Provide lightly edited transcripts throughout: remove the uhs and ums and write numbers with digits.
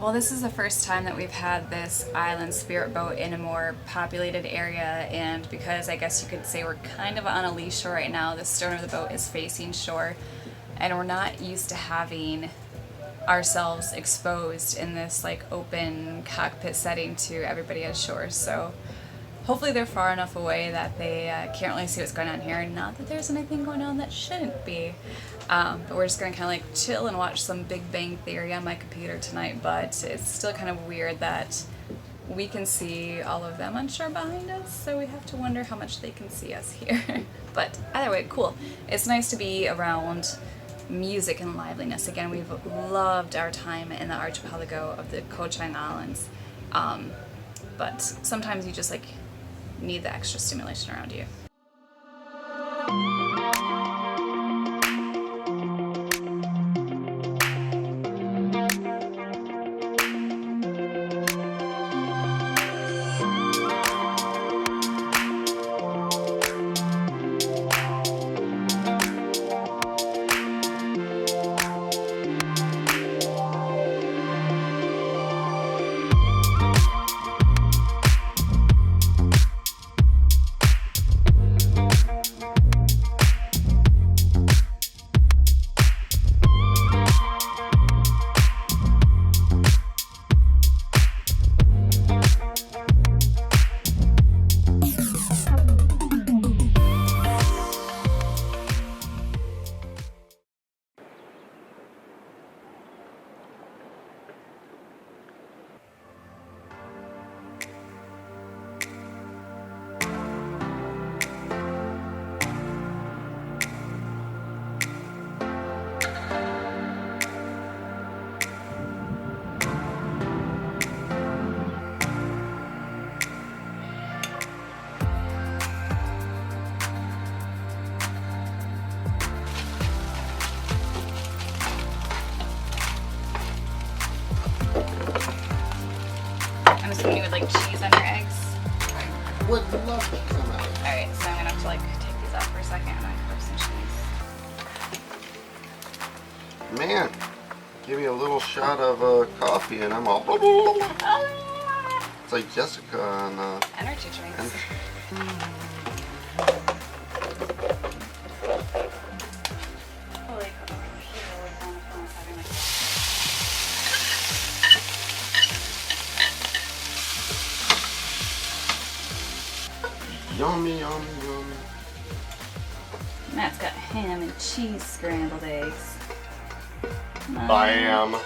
Well, this is the first time that we've had this island spirit boat in a more populated area, and because I guess you could say we're kind of on a lee shore right now, the stern of the boat is facing shore, and we're not used to having ourselves exposed in this like open cockpit setting to everybody at shore. So hopefully they're far enough away that they can't really see what's going on here. Not that there's anything going on that shouldn't be. But we're just going to kind of like chill and watch some Big Bang Theory on my computer tonight, but it's still kind of weird that we can see all of them on shore behind us, so we have to wonder how much they can see us here. But either way, cool. It's nice to be around music and liveliness. Again, we've loved our time in the archipelago of the Koh Chang Islands, but sometimes you just like need the extra stimulation around you. I'm assuming you would like cheese on your eggs. I would love some of it. Alright, so I'm gonna have to like take these off for a second and I have some cheese. Man, give me a little shot of coffee and I'm all blah, blah, blah, blah. It's like Jessica on Energy drinks. Yummy, yummy, yummy. Matt's got ham and cheese scrambled eggs. Bam.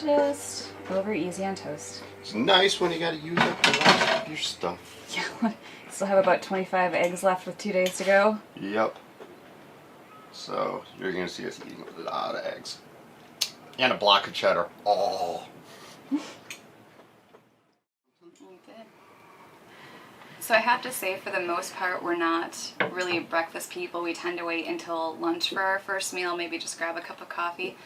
Just over easy on toast. It's nice when you gotta use up the last of your stuff. Yeah, still have about 25 eggs left with 2 days to go. Yep. So you're gonna see us eating a lot of eggs. And a block of cheddar. Oh. So I have to say, for the most part, we're not really breakfast people. We tend to wait until lunch for our first meal, maybe just grab a cup of coffee.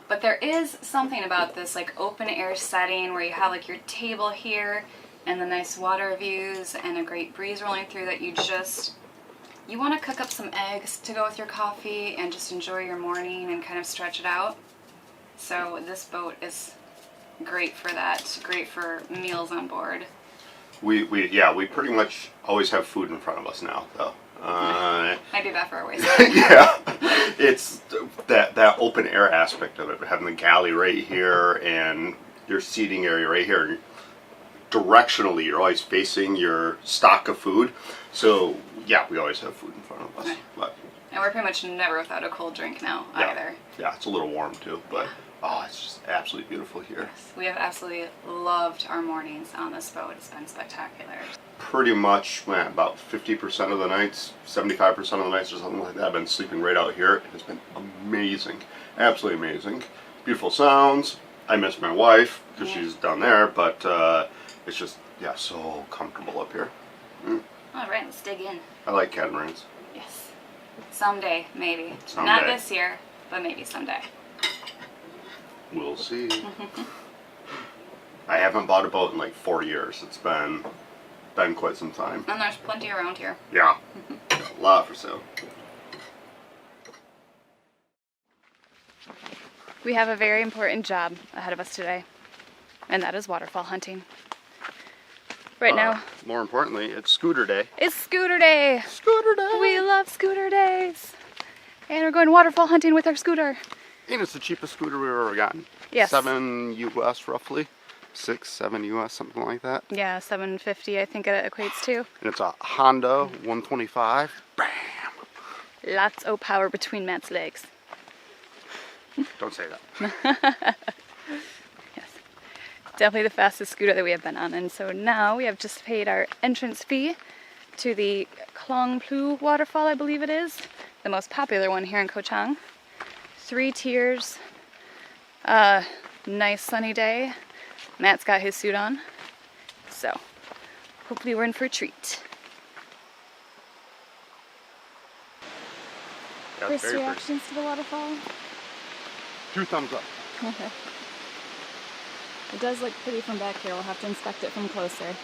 But there is something about this like open air setting where you have like your table here and the nice water views and a great breeze rolling through that you want to cook up some eggs to go with your coffee and just enjoy your morning and kind of stretch it out. So this boat is great for that, great for meals on board. We pretty much always have food in front of us now, though. Might be bad for our waist. Yeah, it's that open air aspect of it, having the galley right here and your seating area right here. Directionally, you're always facing your stock of food. So yeah, we always have food in front of us. Okay. But, And we're pretty much never without a cold drink now either. Yeah, it's a little warm too, but oh, it's just absolutely beautiful here. Yes, we have absolutely loved our mornings on this boat. It's been spectacular. Pretty much, man, about 50% of the nights, 75% of the nights or something like that, I've been sleeping right out here. It has been amazing. Absolutely amazing. Beautiful sounds. I miss my wife because she's down there, but it's just, yeah, so comfortable up here. All right, let's dig in. I like catamarans. Yes. Someday, maybe. Someday. Not this year, but maybe someday. We'll see. I haven't bought a boat in like 4 years. It's been quite some time. And there's plenty around here. Yeah, a lot for sale. We have a very important job ahead of us today. And that is waterfall hunting. Right now. More importantly, it's scooter day. It's scooter day. Scooter day. We love scooter days. And we're going waterfall hunting with our scooter. And it's the cheapest scooter we've ever gotten. Yes. $7 US roughly. 6, 7 US, something like that. Yeah, $750 I think it equates to. And it's a Honda 125. Bam! Lots of power between Matt's legs. Don't say that. Yes. Definitely the fastest scooter that we have been on. And so now we have just paid our entrance fee to the Klong Plu Waterfall, I believe it is. The most popular one here in Koh Chang. 3 tiers. Nice sunny day. Matt's got his suit on. So hopefully we're in for a treat. First reactions to the waterfall? 2 thumbs up. It does look pretty from back here. We'll have to inspect it from closer.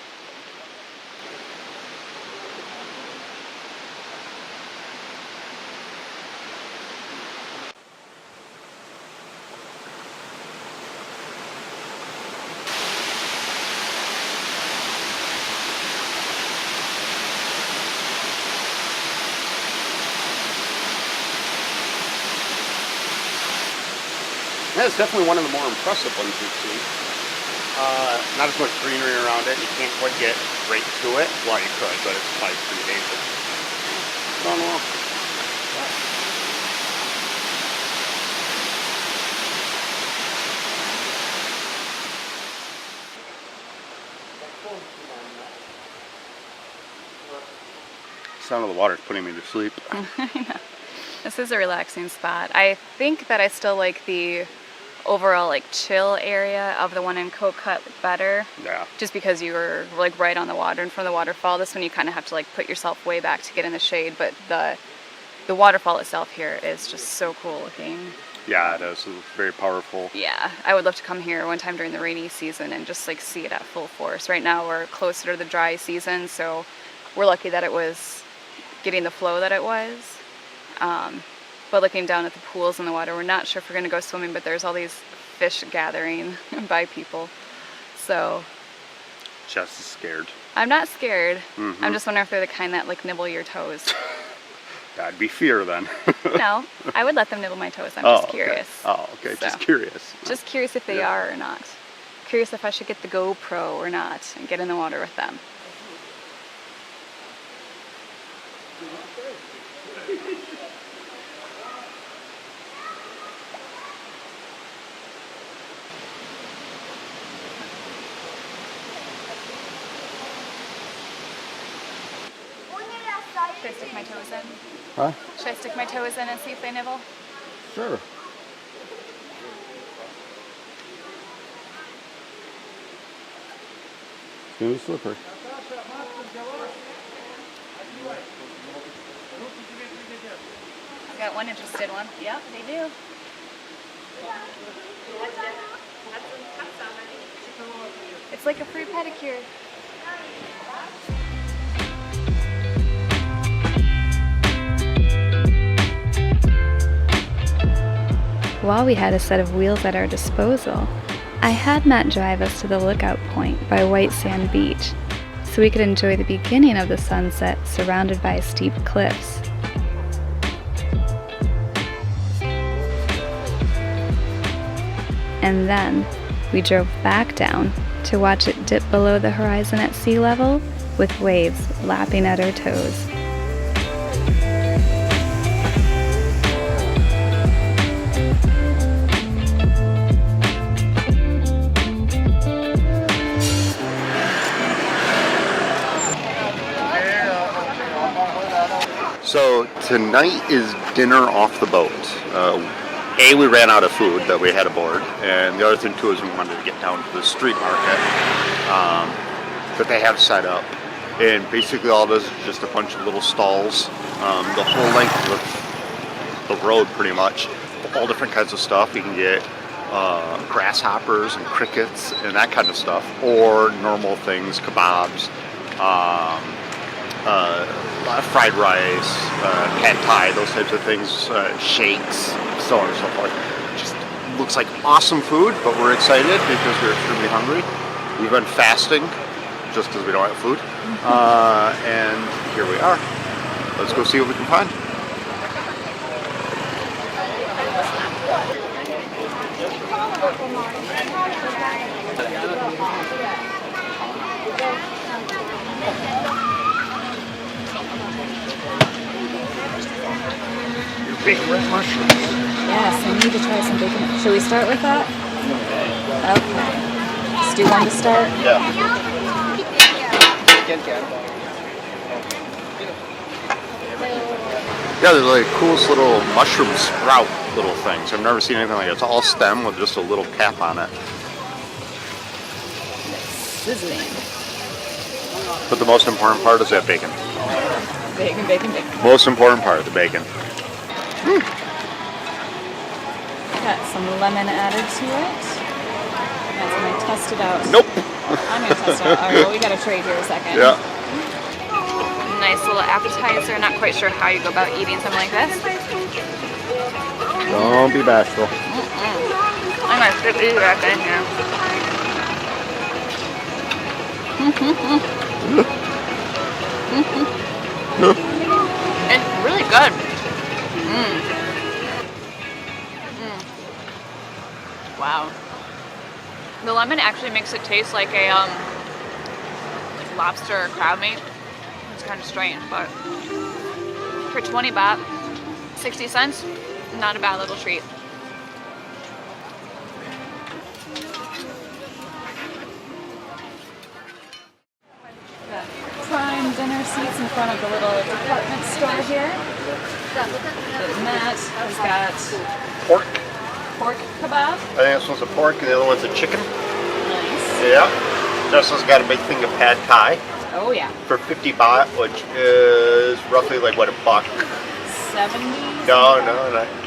Yeah, it's definitely one of the more impressive ones we've seen. Not as much greenery around it. You can't quite get right to it. Well, you could, but it's probably pretty dangerous. Done well. The sound of the water is putting me to sleep. This is a relaxing spot. I think that I still like the overall like chill area of the one in Koh Kut better. Yeah. Just because you were like right on the water in front of the waterfall. This one you kind of have to like put yourself way back to get in the shade, but the waterfall itself here is just so cool looking. Yeah, it is. It's very powerful. Yeah, I would love to come here one time during the rainy season and just like see it at full force. Right now we're closer to the dry season, so we're lucky that it was getting the flow that it was. But looking down at the pools in the water, we're not sure if we're going to go swimming, but there's all these fish gathering by people. So Jess is scared. I'm not scared. Mm-hmm. I'm just wondering if they're the kind that like nibble your toes. That'd be fear then. No, I would let them nibble my toes. I'm just curious. Oh, okay. So, Just curious. Just curious if they are or not. Curious if I should get the GoPro or not and get in the water with them. Should I stick my toes in? Huh? Should I stick my toes in and see if they nibble? Sure. Smooth slippery. I've got one interested one. Yep, they do. It's like a free pedicure. While we had a set of wheels at our disposal, I had Matt drive us to the lookout point by White Sand Beach so we could enjoy the beginning of the sunset surrounded by steep cliffs. And then we drove back down to watch it dip below the horizon at sea level with waves lapping at our toes. So tonight is dinner off the boat. We ran out of food that we had aboard, and the other thing too is we wanted to get down to the street market that they have set up. And basically all it is just a bunch of little stalls, the whole length of the road pretty much, all different kinds of stuff. You can get grasshoppers and crickets and that kind of stuff, or normal things, kebabs, fried rice, pad thai, those types of things, shakes, so on and so forth. Just looks like awesome food, but we're excited because we're extremely hungry. We've been fasting just because we don't have food. And here we are. Let's go see what we can find. Bacon red mushrooms. Yes, I need to try some bacon. Should we start with that? Okay. Let's do one to start. Yeah. Yeah, there's like coolest little mushroom sprout little things. I've never seen anything like it. It's all stem with just a little cap on it. Sizzling. But the most important part is that bacon. Bacon, bacon, bacon. Most important part, the bacon. Got some lemon added to it. That's when I test it out. Nope. I'm gonna test it out. Alright, well we gotta trade here a second. Yeah. Nice little appetizer. Not quite sure how you go about eating something like this. Don't be bashful. I'm gonna stick these back in here. It's really good. Wow. The lemon actually makes it taste like a like lobster or crab meat. It's kind of strange, but for 20 baht, 60 cents, not a bad little treat. Prime dinner seats in front of the little department store here. And Matt has got Pork. pork kebab. I think this one's a pork and the other one's a chicken. Nice. Yeah. Justin's got a big thing of pad thai Oh yeah. for 50 baht, which is roughly like what, $1? 70? No.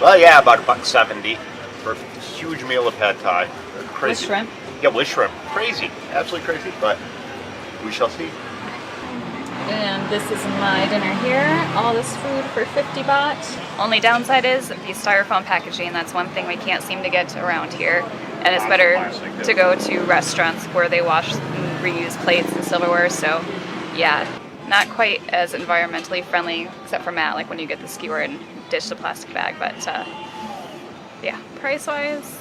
Well, yeah, about $1.70 for a huge meal of pad thai. Crazy. With shrimp. Yeah, with shrimp. Crazy. Absolutely crazy, but we shall see. And this is my dinner here. All this food for 50 baht. Only downside is the styrofoam packaging. That's one thing we can't seem to get around here. And it's better to go to restaurants where they wash and reuse plates and silverware. So yeah, not quite as environmentally friendly, except for Matt, like when you get the skewer and dish the plastic bag. But yeah, price-wise,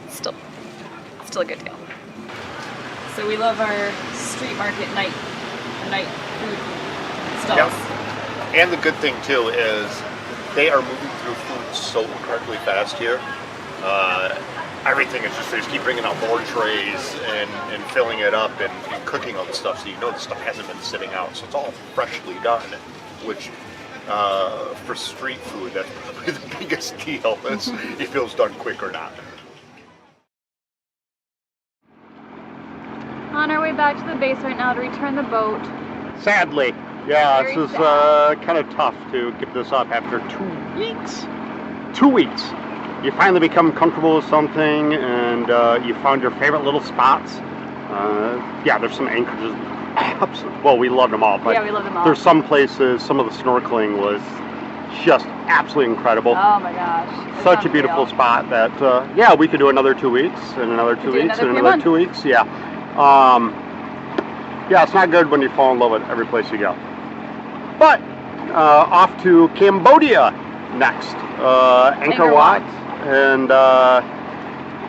still a good deal. So we love our street market night food stalls. Yep. And the good thing too is they are moving through food so incredibly fast here. Everything is just, they just keep bringing out more trays and filling it up and cooking all the stuff, so you know the stuff hasn't been sitting out, so it's all freshly done, which for street food, that's probably the biggest deal, is if it was done quick or not. On our way back to the base right now to return the boat. Sadly, yeah, Very this is sad. kind of tough to give this up after 2 weeks. 2 weeks. You finally become comfortable with something, and you found your favorite little spots. Yeah, there's some anchorages. Well, we loved them all, but Yeah, we loved them all. there's some places, some of the snorkeling was just absolutely incredible. Oh my gosh. It's Such a beautiful unreal. spot that, yeah, we could do another 2 weeks, and another 2 do weeks, another and few another months. 2 weeks, yeah. Yeah, it's not good when you fall in love with every place you go. But, off to Cambodia next. Angkor Wat, and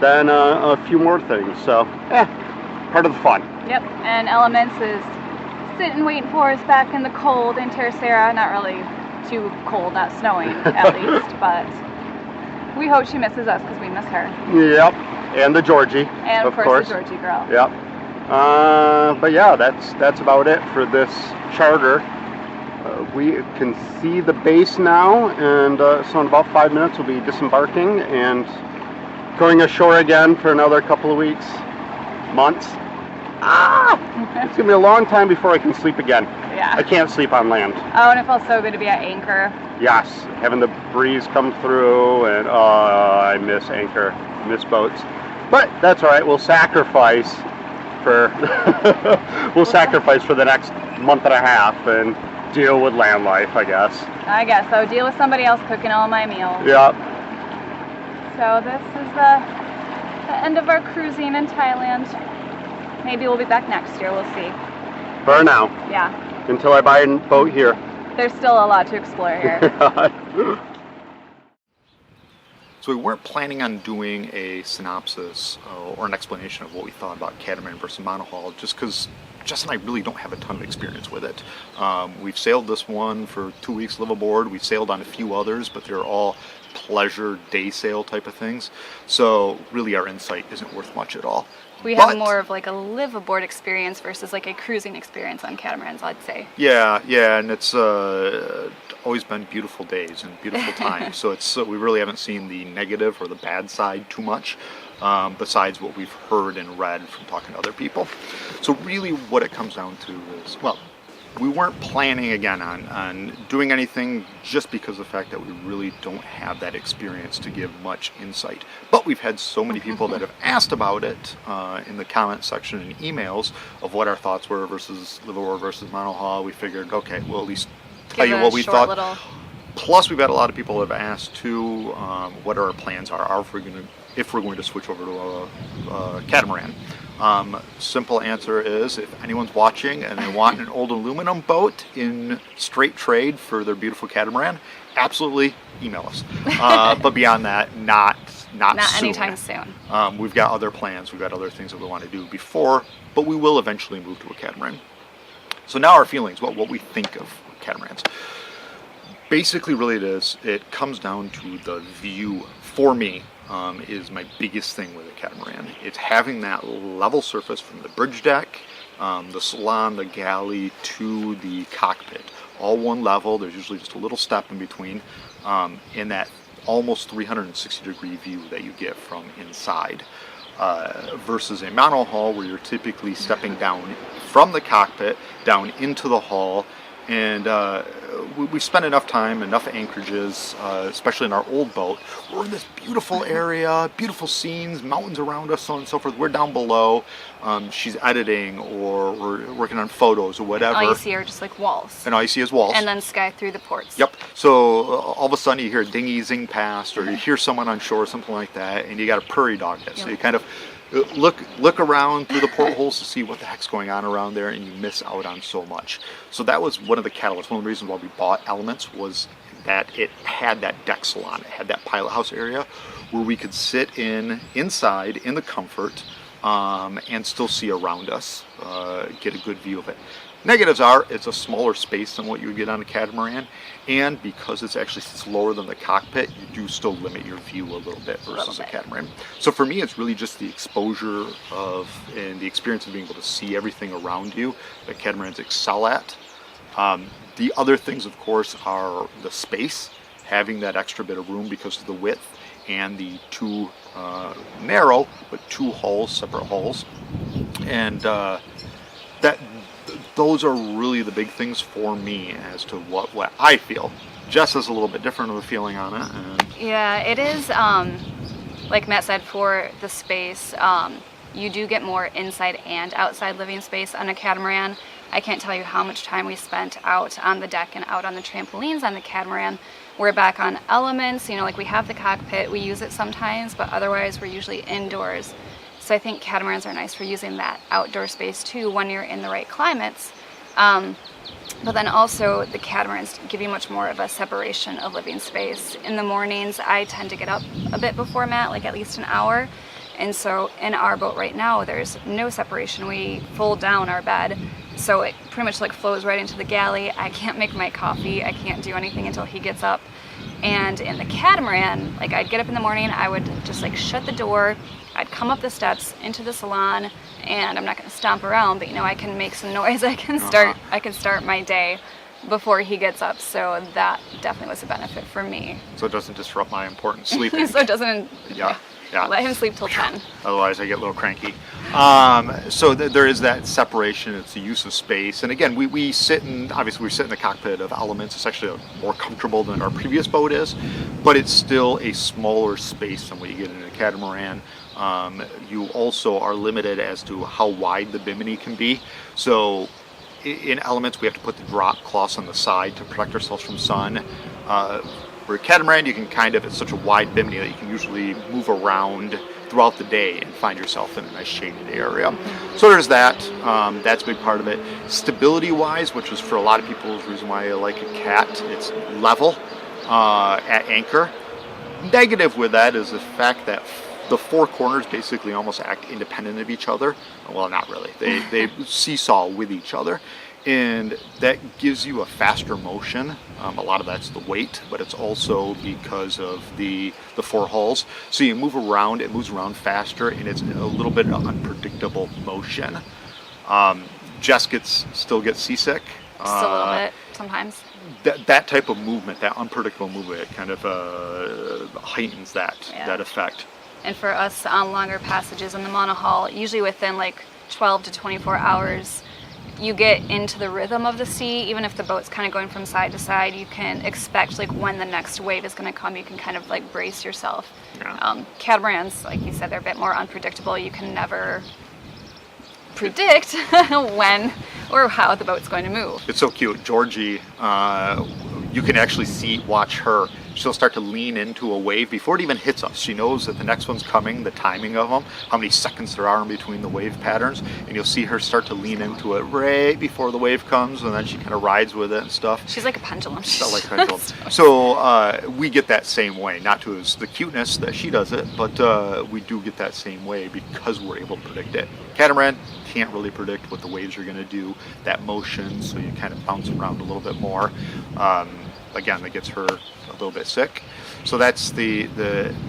then a few more things, so, part of the fun. Yep, and Elements is sitting waiting for us back in the cold in Tercera. Not really too cold, not snowing at least, but we hope she misses us because we miss her. Yep, and the Georgie, And of course the Georgie girl. Yep. But yeah, that's about it for this charter. We can see the base now, and so in about 5 minutes we'll be disembarking and going ashore again for another couple of weeks, months. It's gonna be a long time before I can sleep again. Yeah. I can't sleep on land. Oh, and it felt so good to be at anchor. Yes, having the breeze come through, and I miss anchor, miss boats. But that's all right. We'll sacrifice for sacrifice for the next month and a half and deal with land life, I guess. I guess so. Deal with somebody else cooking all my meals. Yep. So this is the end of our cruising in Thailand. Maybe we'll be back next year, we'll see. For now. Yeah. Until I buy a boat here. There's still a lot to explore here. So we weren't planning on doing a synopsis or an explanation of what we thought about catamaran versus monohull, just because Jess and I really don't have a ton of experience with it. We've sailed this one for 2 weeks, live aboard. We've sailed on a few others, but they're all pleasure day sail type of things. So really our insight isn't worth much at all. We have more of like a live aboard experience versus like a cruising experience on catamarans, I'd say. Yeah, and it's always been beautiful days and beautiful times. So we really haven't seen the negative or the bad side too much, besides what we've heard and read from talking to other people. So really what it comes down to is, well, we weren't planning again on doing anything just because of the fact that we really don't have that experience to give much insight. But we've had so many people that have asked about it in the comment section and emails of what our thoughts were versus liveaboard versus monohull. We figured, okay, we'll at least tell you what we thought. Plus, we've had a lot of people that have asked too what our plans are if we're going to switch over to a catamaran. Simple answer is, if anyone's watching and they want an old aluminum boat in straight trade for their beautiful catamaran, absolutely email us. But beyond that, not soon. Anytime soon. We've got other plans. We've got other things that we want to do before, but we will eventually move to a catamaran. So now our feelings, what we think of catamarans. Basically, really it comes down to the view. For me, is my biggest thing with a catamaran. It's having that level surface from the bridge deck, the salon, the galley, to the cockpit. All one level. There's usually just a little step in between, in that almost 360-degree view that you get from inside. Versus a monohull where you're typically stepping down from the cockpit down into the hull. And we've spent enough time, enough anchorages, especially in our old boat. We're in this beautiful area, beautiful scenes, mountains around us, so on and so forth. We're down below. She's editing, or we're working on photos or whatever. And all you see are just like walls. And all you see is walls. And then sky through the ports. Yep. So all of a sudden you hear a dinghy zing past, or you hear someone on shore, something like that, and you got a prairie dog it. So you kind of look around through the portholes to see what the heck's going on around there, and you miss out on so much. So that was one of the catalysts. One of the reasons why we bought Elements was that it had that deck salon. It had that pilot house area where we could sit inside in the comfort and still see around us, get a good view of it. Negatives are, it's a smaller space than what you would get on a catamaran, and because it's actually sits lower than the cockpit, you do still limit your view a little bit versus a catamaran. So for me, it's really just the exposure and the experience of being able to see everything around you that catamarans excel at. The other things, of course, are the space, having that extra bit of room because of the width and the two narrow but two hulls, separate hulls, and those are really the big things for me as to what I feel. Jess has a little bit different of a feeling on it. And yeah, it is, like Matt said, for the space, you do get more inside and outside living space on a catamaran. I can't tell you how much time we spent out on the deck and out on the trampolines on the catamaran. We're back on Elements, like we have the cockpit, we use it sometimes, but otherwise we're usually indoors. So I think catamarans are nice for using that outdoor space too when you're in the right climates. But then also the catamarans give you much more of a separation of living space. In the mornings, I tend to get up a bit before Matt, like at least an hour. And so in our boat right now, there's no separation. We fold down our bed. So it pretty much like flows right into the galley. I can't make my coffee. I can't do anything until he gets up. And in the catamaran, like I'd get up in the morning, I would just like shut the door. I'd come up the steps into the salon, and I'm not going to stomp around, but I can make some noise. I can start my day before he gets up. So that definitely was a benefit for me. so it doesn't disrupt my important sleeping. So it doesn't. Yeah. Let him sleep till 10. Otherwise, I get a little cranky. So there is that separation. It's the use of space. And again, we sit in the cockpit of Elements. It's actually more comfortable than our previous boat is, but it's still a smaller space than what you get in a catamaran. You also are limited as to how wide the bimini can be. So in Elements, we have to put the drop cloths on the side to protect ourselves from sun. Where catamaran, you can kind of, it's such a wide bimini that you can usually move around throughout the day and find yourself in a nice shaded area. So there's that. That's a big part of it. Stability-wise, which is for a lot of people is the reason why I like a cat, it's level at anchor. Negative with that is the fact that the four corners basically almost act independent of each other. Well, not really. They seesaw with each other. And that gives you a faster motion. A lot of that's the weight, but it's also because of the four hulls. So you move around, it moves around faster, and it's a little bit of unpredictable motion. Jess still gets seasick. Just a little bit, sometimes. That type of movement, that unpredictable movement, it kind of heightens that effect. And for us on longer passages in the monohull, usually within like 12 to 24 hours, you get into the rhythm of the sea. Even if the boat's kind of going from side to side, you can expect like when the next wave is going to come. You can kind of like brace yourself. Yeah. Catamarans, like you said, they're a bit more unpredictable. You can never predict when or how the boat's going to move. It's so cute. Georgie, you can actually watch her. She'll start to lean into a wave before it even hits us. She knows that the next one's coming, the timing of them, how many seconds there are in between the wave patterns, and you'll see her start to lean into it right before the wave comes, and then she kind of rides with it and stuff. She's like a pendulum. She's like a pendulum. So we get that same way, not to the cuteness that she does it, but we do get that same way because we're able to predict it. Catamaran can't really predict what the waves are going to do, that motion, so you kind of bounce around a little bit more. Again, that gets her a little bit sick. So that's the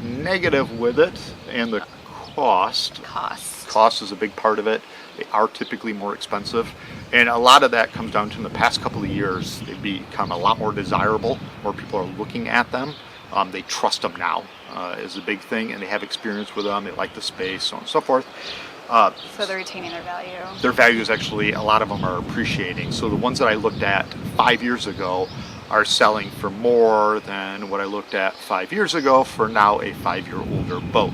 negative with it, and the cost. Cost is a big part of it. They are typically more expensive, and a lot of that comes down to in the past couple of years, they've become a lot more desirable. More people are looking at them. They trust them now is a big thing, and they have experience with them. They like the space, so on and so forth. So they're retaining their value. Their value is actually, a lot of them are appreciating. So the ones that I looked at 5 years ago are selling for more than what I looked at 5 years ago for now a 5-year-older boat.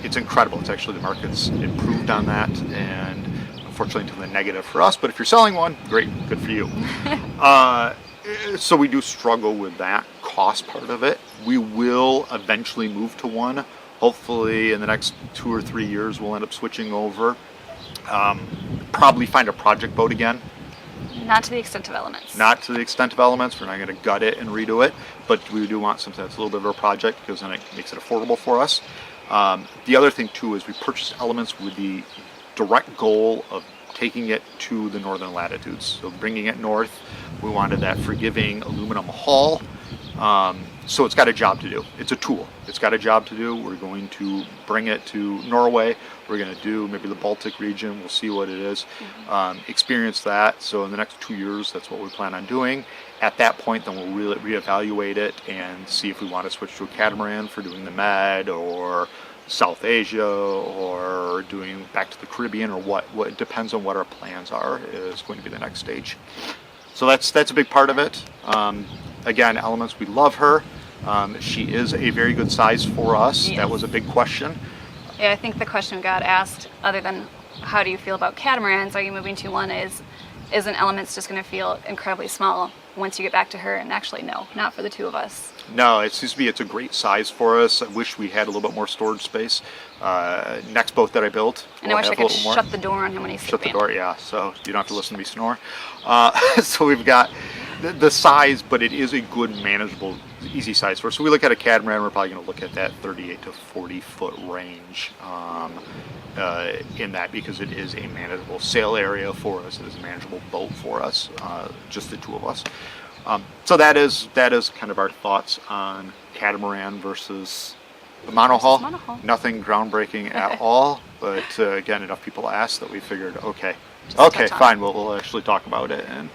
It's incredible. It's actually, the market's improved on that, and unfortunately to the negative for us, but if you're selling one, great, good for you. So we do struggle with that cost part of it. We will eventually move to one. Hopefully in the next 2 or 3 years we'll end up switching over. Probably find a project boat again. Not to the extent of Elements. Not to the extent of Elements. We're not going to gut it and redo it, but we do want something that's a little bit of a project because then it makes it affordable for us. The other thing too is we purchased Elements with the direct goal of taking it to the northern latitudes. So bringing it north, we wanted that forgiving aluminum hull. So it's got a job to do. It's a tool. It's got a job to do. We're going to bring it to Norway. We're going to do maybe the Baltic region. We'll see what it is. Experience that. So in the next 2 years, that's what we plan on doing. At that point, then we'll reevaluate it and see if we want to switch to a catamaran for doing the Med or South Asia or doing back to the Caribbean or what. It depends on what our plans are is going to be the next stage. So that's a big part of it. Again, Elements, we love her. She is a very good size for us. Yes. That was a big question. Yeah, I think the question we got asked, other than how do you feel about catamarans, are you moving to one, isn't Elements just going to feel incredibly small once you get back to her? And actually, no, not for the two of us. No, it seems to be it's a great size for us. I wish we had a little bit more storage space. Next boat that I built, and I wish I could shut the door on him when he's sleeping. Shut the door, yeah, so you don't have to listen to me snore. So we've got the size, but it is a good, manageable, easy size for us. So we look at a catamaran, we're probably going to look at that 38 to 40 foot range in that, because it is a manageable sail area for us. It is a manageable boat for us, just the two of us. So that is kind of our thoughts on catamaran versus the monohull. Nothing groundbreaking at all, but again, enough people asked that we figured, okay, fine, we'll actually talk about it and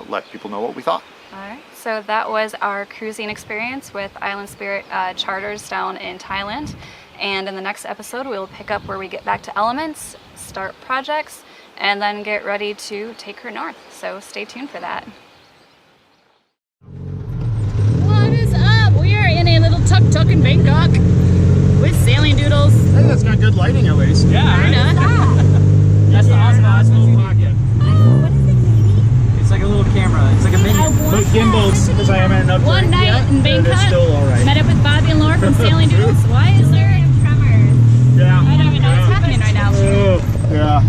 let people know what we thought. All right, so that was our cruising experience with Island Spirit Charters down in Thailand. And in the next episode, we'll pick up where we get back to Elements, start projects, and then get ready to take her north. So stay tuned for that. What is up? We are in a little tuk-tuk in Bangkok with sailing doodles. I think that's got good lighting at least. Yeah. That's the Osmo pocket. Oh, what is it, baby? It's like a little camera. It's like a minion. But gimbals, because I haven't enough One drink night yet, in it is Bangkok, still alright. met up with Bobby and Laura from Sailing Doodles. Why is there tremors? Yeah. I don't even know what's happening right now. Oh, yeah.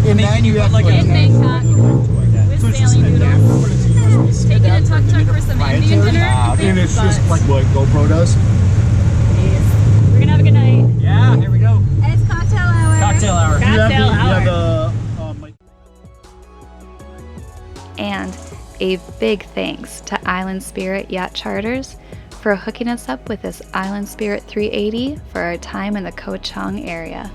And then you have like In Bangkok with Sailing Doodles. Taking a tuk-tuk for some Indian dinner. And it's just like what GoPro does. We're gonna have a good night. Yeah, here we go. It's cocktail hour. Cocktail hour. Cocktail hour. And a big thanks to Island Spirit Yacht Charters for hooking us up with this Island Spirit 380 for our time in the Koh Chang area.